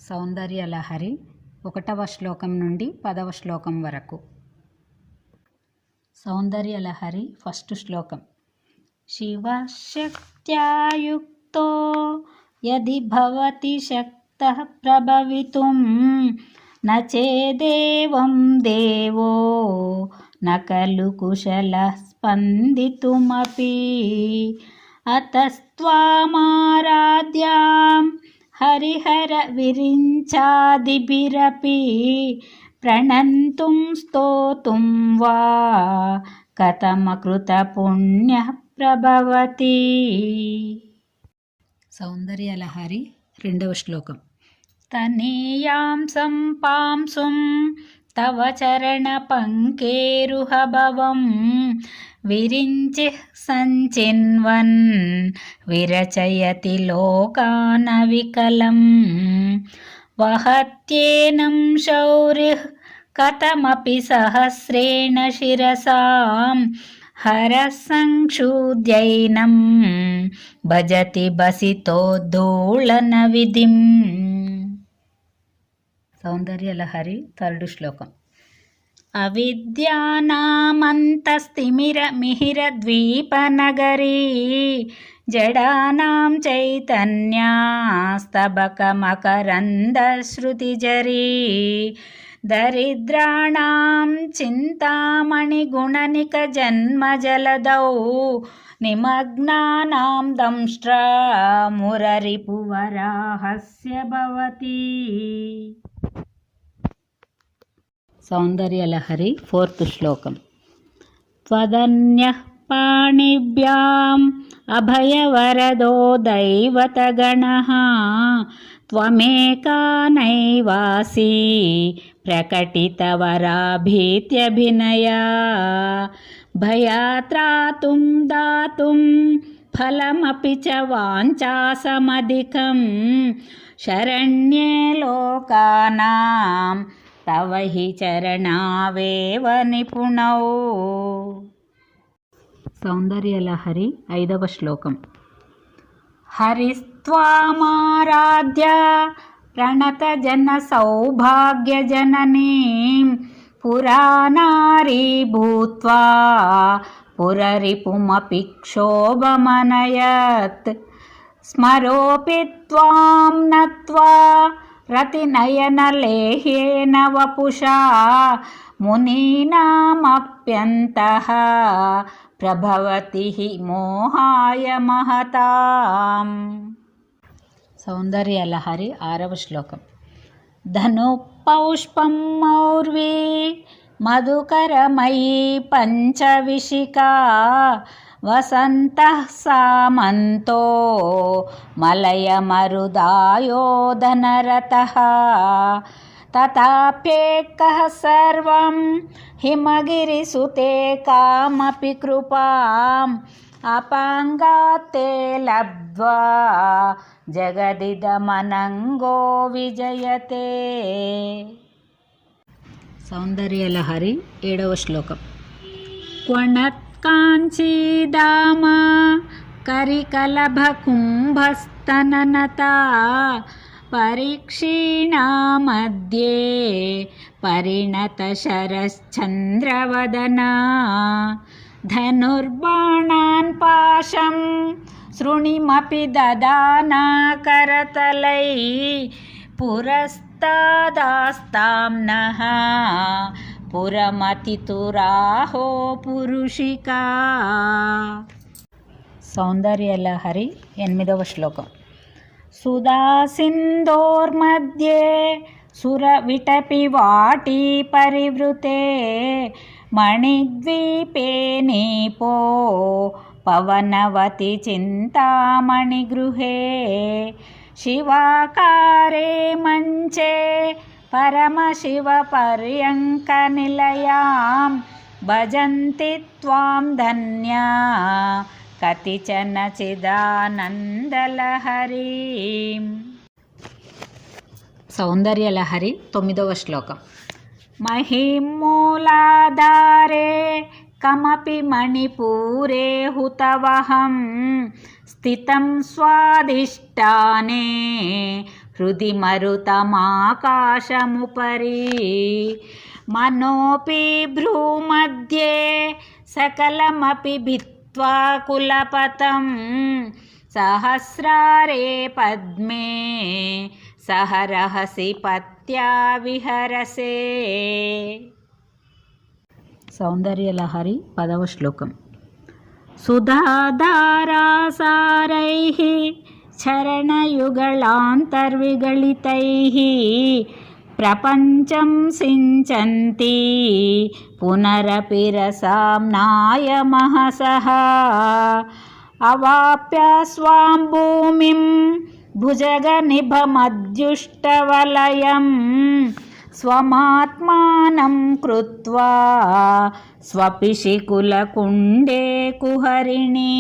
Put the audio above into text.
సౌందర్యలహరి 1వ శ్లోకం నుండి 10వ శ్లోకం వరకు. సౌందర్యలహరి ఫస్ట్ శ్లోకం. శివశక్త్యాయుక్తో యది భవతి శక్తః ప్రభవితుం న చేదేవం దేవో న ఖలు కుశలః స్పందితుమపి అతస్త్వామారాధ్యాం హరిహర విరించాదిభిరపి ప్రణంతుం స్తోతుం వా కథమకృత పుణ్యః ప్రభవతి. సౌందర్యలహరి 2వ శ్లోకం. తనీయాం సంపాంసుం తవ చరణ పంకేరుహభవం విరించిః సంచిన్వన్ విరచయతి లోకాన వికలం వహత్యేనం శౌర్యః కథమపి సహస్రేణ శిరసాం హరః సంక్షుద్యైనం భజతి బసితోద్దోళన విధిం. సౌందర్యలహరి 3rd శ్లోకం. అవిద్యానామంతస్తిమిరమిహిరద్వీపనగరీ జడానాం చైతన్యాస్తబకమకరందశ్రుతిజరీ దరిద్రాణాం చింతామణిగుణనిక జన్మజలదౌ నిమగ్నానాం దంష్ట్రా మురరిపువరాహస్య భవతి. సౌందర్యలహరి 4th శ్లోకం. త్వదన్యః పాణిభ్యాం అభయవరదో దైవతగణః త్వమేకా నైవాసి ప్రకటితవరాభీత్యభినయా భయాత్రాతుం దాతుం ఫలమపి చ వాంఛాసమధికం శరణ్యే లోకానాం తవ హి చరణావేవ నిపుణౌ. సౌందర్యలహరి 5వ శ్లోకం. హరిస్త్వామారాధ్య ప్రణత జన సౌభాగ్య జననీం పురానారీ భూత్వా పురరిపుమపి క్షోభమనయత్ స్మరోపి త్వాం నత్వా రతినయనలేహ్యేన వపుషా మునీనామప్యంతః ప్రభవతి మోహాయ మహతాం. సౌందర్యలహరి 6వ శ్లోకం. ధనుఃపౌష్పం మౌర్వీ మధుకరమయీ పంచవిశిఖా వసంతః సామంతో మలయమరుదాయోధనరతః తథాప్యేకః సర్వం హిమగిరిసుతే కామపి కృపాం అపాంగాతే లబ్ధ్వా జగదిదమనంగో విజయతే. సౌందర్యలహరి 7వ శ్లోకం. క్వణత్కాంచీదామ కరికలభకుంభస్తననతా పరీక్షీణా మధ్యే పరిణతశరశ్చంద్రవదనా ధనుర్బాణాన్ పాశం శృణిమపి దదానా కరతలై పురస్తాదాస్తాం నః పురమతితురాహో పురుషికా. సౌందర్యలహరి 8వ శ్లోకం. సుధాసింధోర్మధ్యే సురవిటపి వాటీ పరివృతే మణిద్వీపే నీపో పవనవతి చింతామణిగృహే శివాకారే మంచే పరమశివ పర్యంక నిలయాం భజంతి త్వాం ధన్యా కతిచన చిదానందలహరీం. సౌందర్యలహరి 9వ శ్లోకం. మహిమూలాధారే కమపి మణిపూరే హుతవహం స్థితం స్వాధిష్టానే హృది మరుతమాకాశముపరి మనోపి భ్రూమధ్యే సకలమపి భిత్వా కులపతం సహస్రారే పద్మే సహరహసి పత్యా విహరసే. సౌందర్యలహరి 10వ శ్లోకం. సుధాధారాసారైః చరణయుగళాంతర్విగళితైః ప్రపంచం సించంతి పునరపి రసామ్నాయ మహసః అవాప్య స్వాం భూమిం భుజగనిభమద్యుష్టవలయం స్వమాత్మానం కృత్వా స్వపిశికులకుండే కుహరిణి.